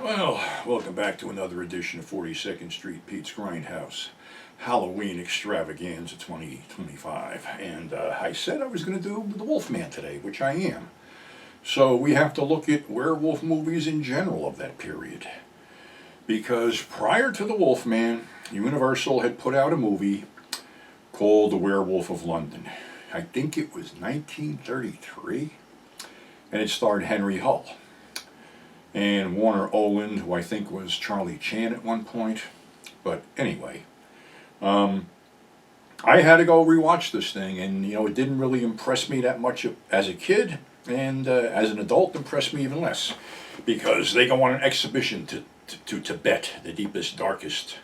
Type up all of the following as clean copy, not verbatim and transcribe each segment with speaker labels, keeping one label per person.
Speaker 1: Well, welcome back to another edition of 42nd Street Pete's Grindhouse Halloween Extravaganza 2025. And I said I was going to do the Wolfman today, which I am. So we have to look at werewolf movies in general of that period. Because prior to the Wolfman, Universal had put out a movie called The Werewolf of London. I think it was 1933, and it starred Henry Hull and Warner Oland, who I think was Charlie Chan at one point. But anyway, I had to go rewatch this thing, and it didn't really impress me that much as a kid, and as an adult, impressed me even less, because they go on an exhibition to Tibet, the deepest, darkest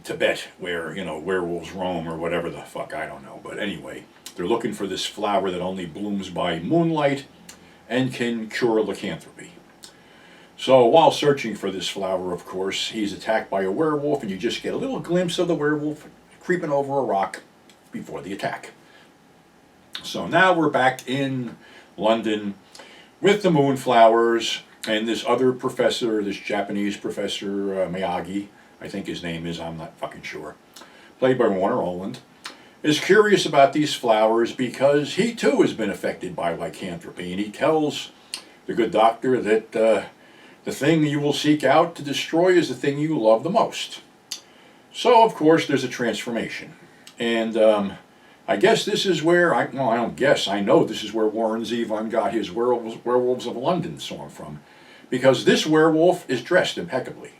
Speaker 1: Tibet, where werewolves roam or whatever the fuck, I don't know. But anyway, they're looking for this flower that only blooms by moonlight and can cure lycanthropy. So while searching for this flower, of course, he's attacked by a werewolf, and you just get a little glimpse of the werewolf creeping over a rock before the attack. So now we're back in London with the moonflowers, and this other professor, this Japanese professor, Miyagi, I think his name is, I'm not fucking sure, played by Warner Oland, is curious about these flowers because he too has been affected by lycanthropy, and he tells the good doctor that the thing you will seek out to destroy is the thing you love the most. So, of course, there's a transformation. And I guess this is where, I don't guess, I know this is where Warren Zevon got his Werewolves of London song from. Because this werewolf is dressed impeccably.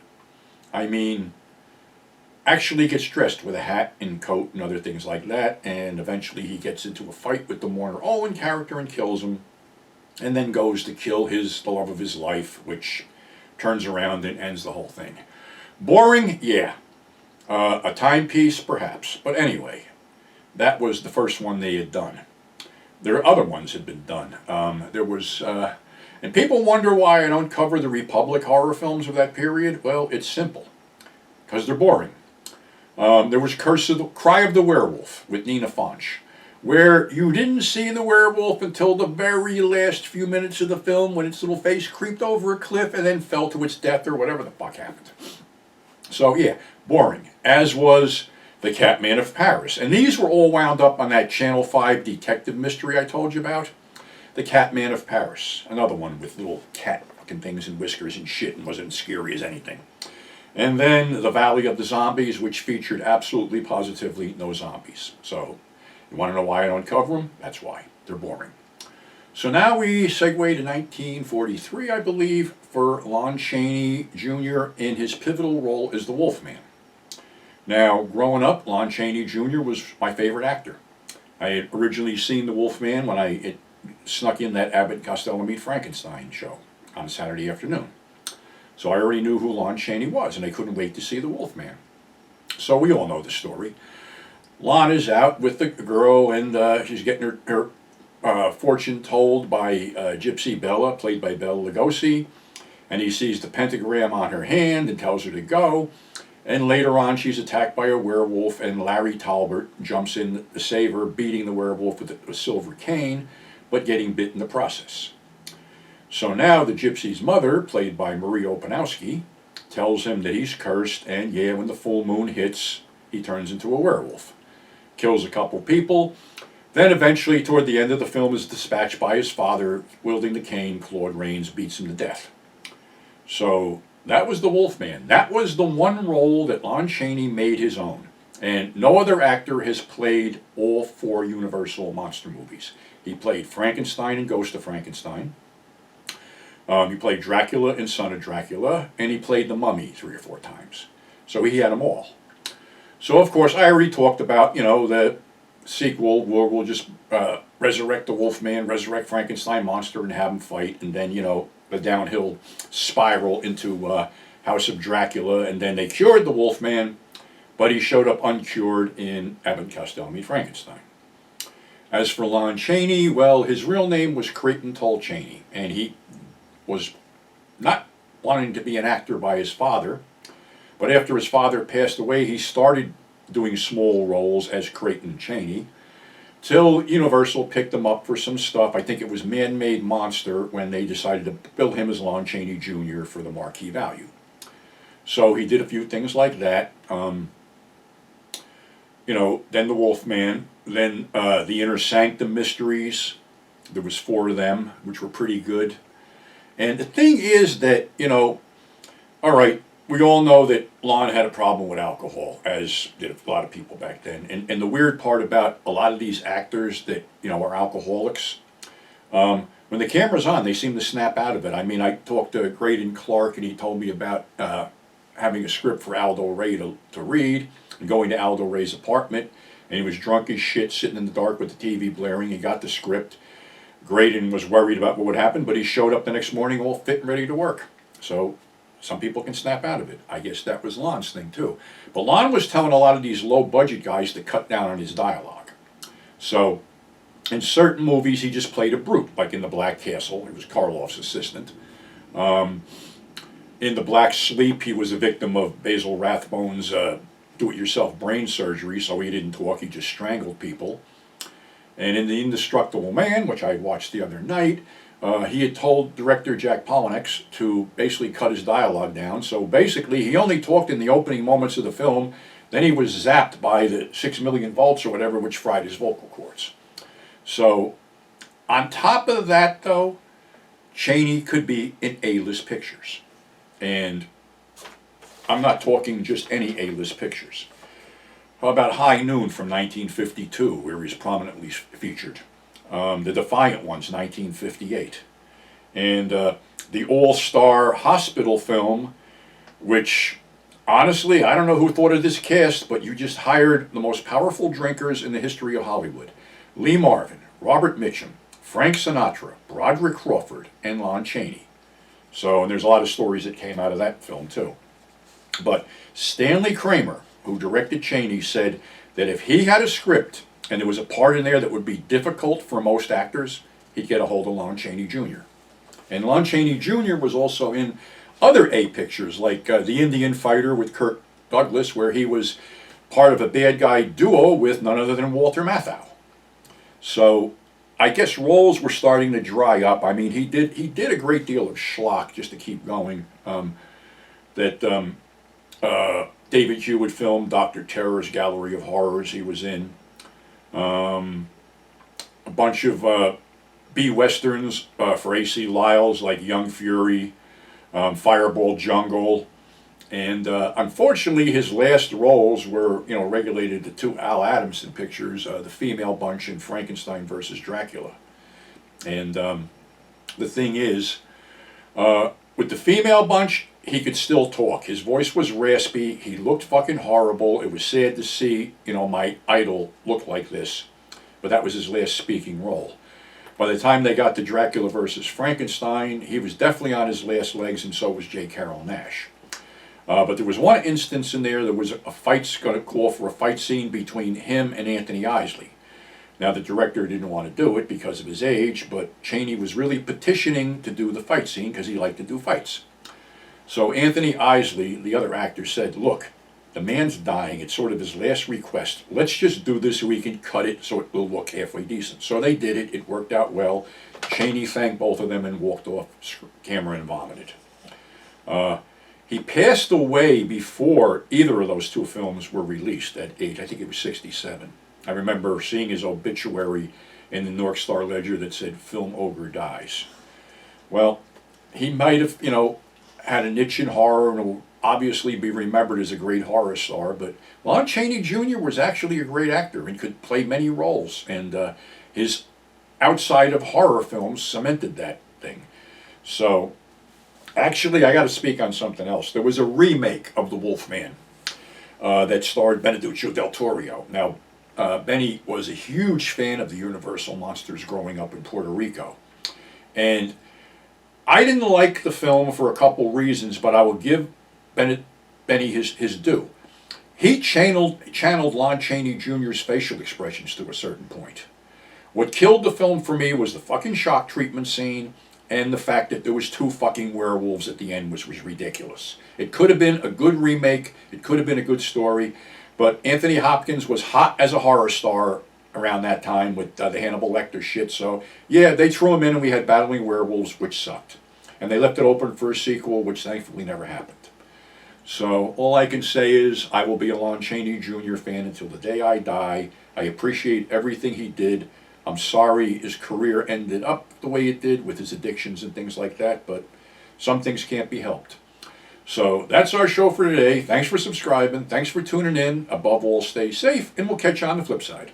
Speaker 1: I mean, actually gets dressed with a hat and coat and other things like that. And eventually he gets into a fight with the Warner Owen character and kills him. And then goes to kill the love of his life, which turns around and ends the whole thing. Boring? Yeah. A timepiece? Perhaps. But anyway, that was the first one they had done. There are other ones had been done. There was, and people wonder why I don't cover the Republic horror films of that period. Well, it's simple. Because they're boring. There was Cry of the Werewolf with Nina Fonch, where you didn't see the werewolf until the very last few minutes of the film when its little face creeped over a cliff and then fell to its death or whatever the fuck happened. So yeah, boring. As was The Catman of Paris. And these were all wound up on that Channel 5 detective mystery I told you about. The Catman of Paris. Another one with little cat fucking things and whiskers and shit and wasn't scary as anything. And then The Valley of the Zombies, which featured absolutely positively no zombies. So you want to know why I don't cover them? That's why. They're boring. So now we segue to 1943, I believe, for Lon Chaney Jr. in his pivotal role as the Wolfman. Now, growing up, Lon Chaney Jr. was my favorite actor. I had originally seen the Wolfman when it snuck in that Abbott and Costello Meet Frankenstein show on Saturday afternoon. So I already knew who Lon Chaney was, and I couldn't wait to see the Wolfman. So we all know the story. Lon is out with the girl, and she's getting her fortune told by Gypsy Bella, played by Bela Lugosi, and he sees the pentagram on her hand and tells her to go. And later on, she's attacked by a werewolf, and Larry Talbot jumps in to save her, beating the werewolf with a silver cane, but getting bit in the process. So now the gypsy's mother, played by Marie Opanowski, tells him that he's cursed, and yeah, when the full moon hits, he turns into a werewolf. Kills a couple people, then eventually toward the end of the film is dispatched by his father, wielding the cane. Claude Rains beats him to death. So that was the Wolfman. That was the one role that Lon Chaney made his own. And no other actor has played all four Universal monster movies. He played Frankenstein in Ghost of Frankenstein. He played Dracula in Son of Dracula. And he played the Mummy 3 or 4 times. So he had them all. So, of course, I already talked about, the sequel where we'll just resurrect the Wolfman, resurrect Frankenstein monster, and have him fight. And then, the downhill spiral into House of Dracula. And then they cured the Wolfman, but he showed up uncured in Abbott and Costello Meet Frankenstein. As for Lon Chaney, well, his real name was Creighton Toll Cheney. And he was not wanting to be an actor by his father. But after his father passed away, he started doing small roles as Creighton Cheney, till Universal picked him up for some stuff. I think it was Man-Made Monster when they decided to bill him as Lon Chaney Jr. for the marquee value. So he did a few things like that. Then The Wolfman, then the Inner Sanctum Mysteries. There was 4 of them, which were pretty good. And the thing is that, all right, we all know that Lon had a problem with alcohol, as did a lot of people back then. And the weird part about a lot of these actors that, are alcoholics, when the camera's on, they seem to snap out of it. I mean, I talked to Graydon Clark, and he told me about having a script for Aldo Ray to read, and going to Aldo Ray's apartment, and he was drunk as shit, sitting in the dark with the TV blaring. He got the script. Graydon was worried about what would happen, but he showed up the next morning all fit and ready to work. So some people can snap out of it. I guess that was Lon's thing too. But Lon was telling a lot of these low-budget guys to cut down on his dialogue. So in certain movies, he just played a brute, like in The Black Castle. He was Karloff's assistant. In The Black Sleep, he was a victim of Basil Rathbone's do-it-yourself brain surgery, so he didn't talk, he just strangled people. And in The Indestructible Man, which I watched the other night, he had told director Jack Palahniuk to basically cut his dialogue down. So basically, he only talked in the opening moments of the film, then he was zapped by the 6 million volts or whatever, which fried his vocal cords. So, on top of that, though, Cheney could be in A-list pictures. And I'm not talking just any A-list pictures. How about High Noon from 1952, where he's prominently featured? The Defiant Ones, 1958. And the All-Star Hospital film, which, honestly, I don't know who thought of this cast, but you just hired the most powerful drinkers in the history of Hollywood. Lee Marvin, Robert Mitchum, Frank Sinatra, Broderick Crawford, and Lon Chaney. So, and there's a lot of stories that came out of that film, too. But Stanley Kramer, who directed Cheney, said that if he had a script and there was a part in there that would be difficult for most actors, he'd get a hold of Lon Chaney Jr. And Lon Chaney Jr. was also in other A pictures, like The Indian Fighter with Kirk Douglas, where he was part of a bad guy duo with none other than Walter Matthau. So I guess roles were starting to dry up. I mean, he did a great deal of schlock just to keep going. David Hewitt film, Dr. Terror's Gallery of Horrors, he was in. A bunch of B-westerns for A.C. Lyles, like Young Fury, Fireball Jungle. And unfortunately, his last roles were, regulated to 2 Al Adamson pictures, The Female Bunch and Frankenstein versus Dracula. And the thing is, with The Female Bunch, he could still talk. His voice was raspy. He looked fucking horrible. It was sad to see, my idol look like this. But that was his last speaking role. By the time they got to Dracula versus Frankenstein, he was definitely on his last legs, and so was J. Carrol Naish. But there was one instance in there was a fight's going to call for a fight scene between him and Anthony Isley. Now, the director didn't want to do it because of his age, but Cheney was really petitioning to do the fight scene because he liked to do fights. So Anthony Isley, the other actor, said, look, the man's dying. It's sort of his last request. Let's just do this so we can cut it so it will look halfway decent. So they did it. It worked out well. Cheney thanked both of them and walked off camera and vomited. He passed away before either of those 2 films were released at age, I think it was 67. I remember seeing his obituary in the New York Star Ledger that said, Film Ogre Dies. Well, he might have, had a niche in horror and will obviously be remembered as a great horror star, but Lon Chaney Jr. was actually a great actor and could play many roles, and his outside of horror films cemented that thing. So, actually, I got to speak on something else. There was a remake of The Wolfman that starred Benicio del Toro. Now, Benny was a huge fan of the Universal monsters growing up in Puerto Rico, and I didn't like the film for a couple reasons, but I will give Benny his due. He channeled Lon Chaney Jr.'s facial expressions to a certain point. What killed the film for me was the fucking shock treatment scene and the fact that there was 2 fucking werewolves at the end, which was ridiculous. It could have been a good remake, it could have been a good story, but Anthony Hopkins was hot as a horror star around that time with the Hannibal Lecter shit. So yeah, they threw him in and we had Battling Werewolves, which sucked. And they left it open for a sequel, which thankfully never happened. So all I can say is I will be a Lon Chaney Jr. fan until the day I die. I appreciate everything he did. I'm sorry his career ended up the way it did with his addictions and things like that, but some things can't be helped. So that's our show for today. Thanks for subscribing. Thanks for tuning in. Above all, stay safe, and we'll catch you on the flip side.